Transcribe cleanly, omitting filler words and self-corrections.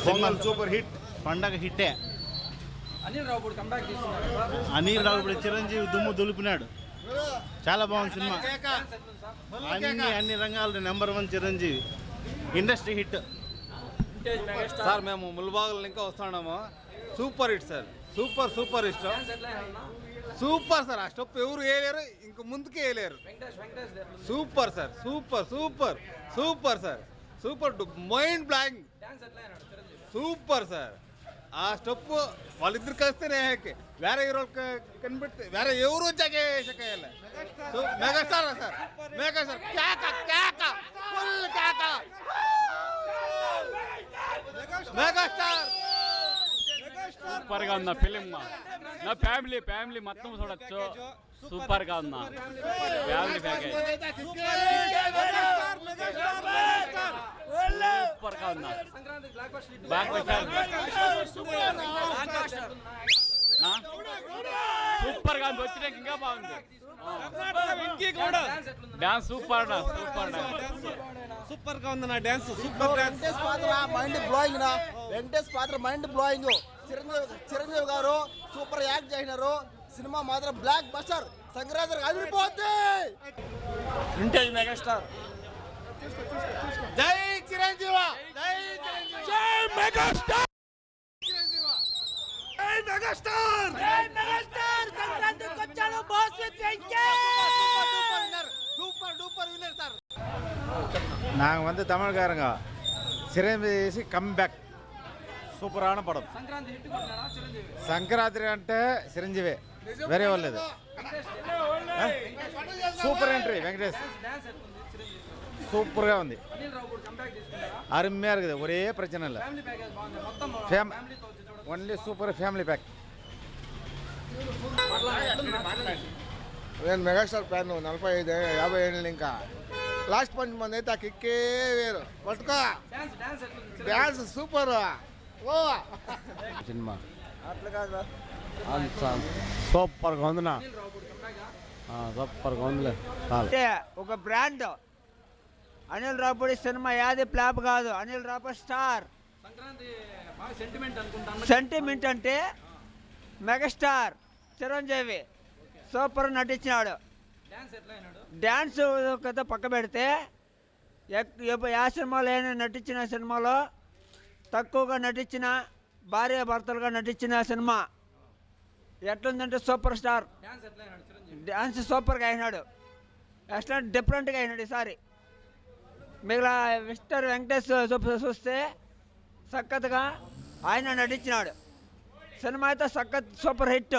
Pongal super hit, పండగ హిట్టే. అనిల్ రావుపూడి చిరంజీవి దుమ్ము దులిపినాడు. చాలా బాగుంది సినిమా. అన్ని రంగాల్లో number 1 Chiranjeevi. Industry hit sir. మేము ముల్బాగుల ఇంకా వస్తున్నాము. Super hit sir. సూపర్ ఇష్టం. Super sir. ఆ స్టెప్ ఎవరు వేయలేరు, ఇంక ముందుకే వేయలేరు. Super sir. Super sir. Super mind blowing. Super sir. ఆ స్టెప్ వాళ్ళిద్దరు కలిస్తేనే వేరే హీరో కనిపెడితే వేరే ఎవరు వచ్చాకే megastar sir. Megastar full megastar. Super గా ఉందా ఫిలిం. నా ఫ్యామిలీ మొత్తం చూడొచ్చు. సూపర్ గా ఉందా ఫ్యామిలీ ప్యాకేజ్. సూపర్ గా ఉందా సూపర్ గా ఉంది. వచ్చినాక ఇంకా బాగుంది. డాన్స్ సూపర్ గా ఉంది. నా డాన్స్ సూపర్. వెంకటేష్ పాత్ర మైండ్ బ్లోయింగ్ రా. వెంకటేష్ పాత్ర mind blowing. Chiranjeevi garu super act చేసినారు. సినిమా మాత్రం బ్లాక్ బస్టర్. సంక్రాంతి అదిరిపోద్ది. Vintage megastar. జై చిరంజీవి. జై మెగాస్టార్. సంక్రాంతికి వచ్చాడు boss with super duper winner sir. நாங்கள் தமிழ்காரங்க చిరంజీవి కమ్బ్యాక్ సూపరాன పడం. సంక్రాంతి అంటే చిరంజీవి వేరే వాళ్ళలేదు. Super entry Venkatesh. సూపర్గా ఉంది. அருமையாக இருக்குது. ஒரே பிரச்சனை இல்லை. Only super family pack. నేను మెగాస్టార్ ఫ్యాన్. 45-50 ఏళ్ళు ఇంకా. లాస్ట్ పంచ్ మంది అయితే ఆ కిక్కే వేరు. పట్టుకో డాన్స్ సూపర్. సినిమా అట్లా కాదు సూపర్గా ఉందినా. సూపర్గా ఉందిలే. ఒక బ్రాండ్. అనిల్ రావుపూడి సినిమా యాది ఫ్లాప్ కాదు. అనిల్ రావుపూడి స్టార్. సెంటిమెంట్ అంటే మెగాస్టార్ చిరంజీవి సూపర్ నటించినాడు. డ్యాన్స్ కథ పక్క పెడితే ఏ సినిమాలో అయినా నటించిన సినిమాలో తక్కువగా నటించిన భార్యాభర్తలుగా నటించిన సినిమా ఎట్లుందంటే సూపర్ స్టార్. డ్యాన్స్ సూపర్గా అయినాడు. ఎట్లా డిఫరెంట్గా అయినాడు ఈసారి. మిగిలిన మిస్టర్ వెంకటేష్ చూస్తే సక్కత్గా ఆయన నటించినాడు. సినిమా అయితే సూపర్ హిట్.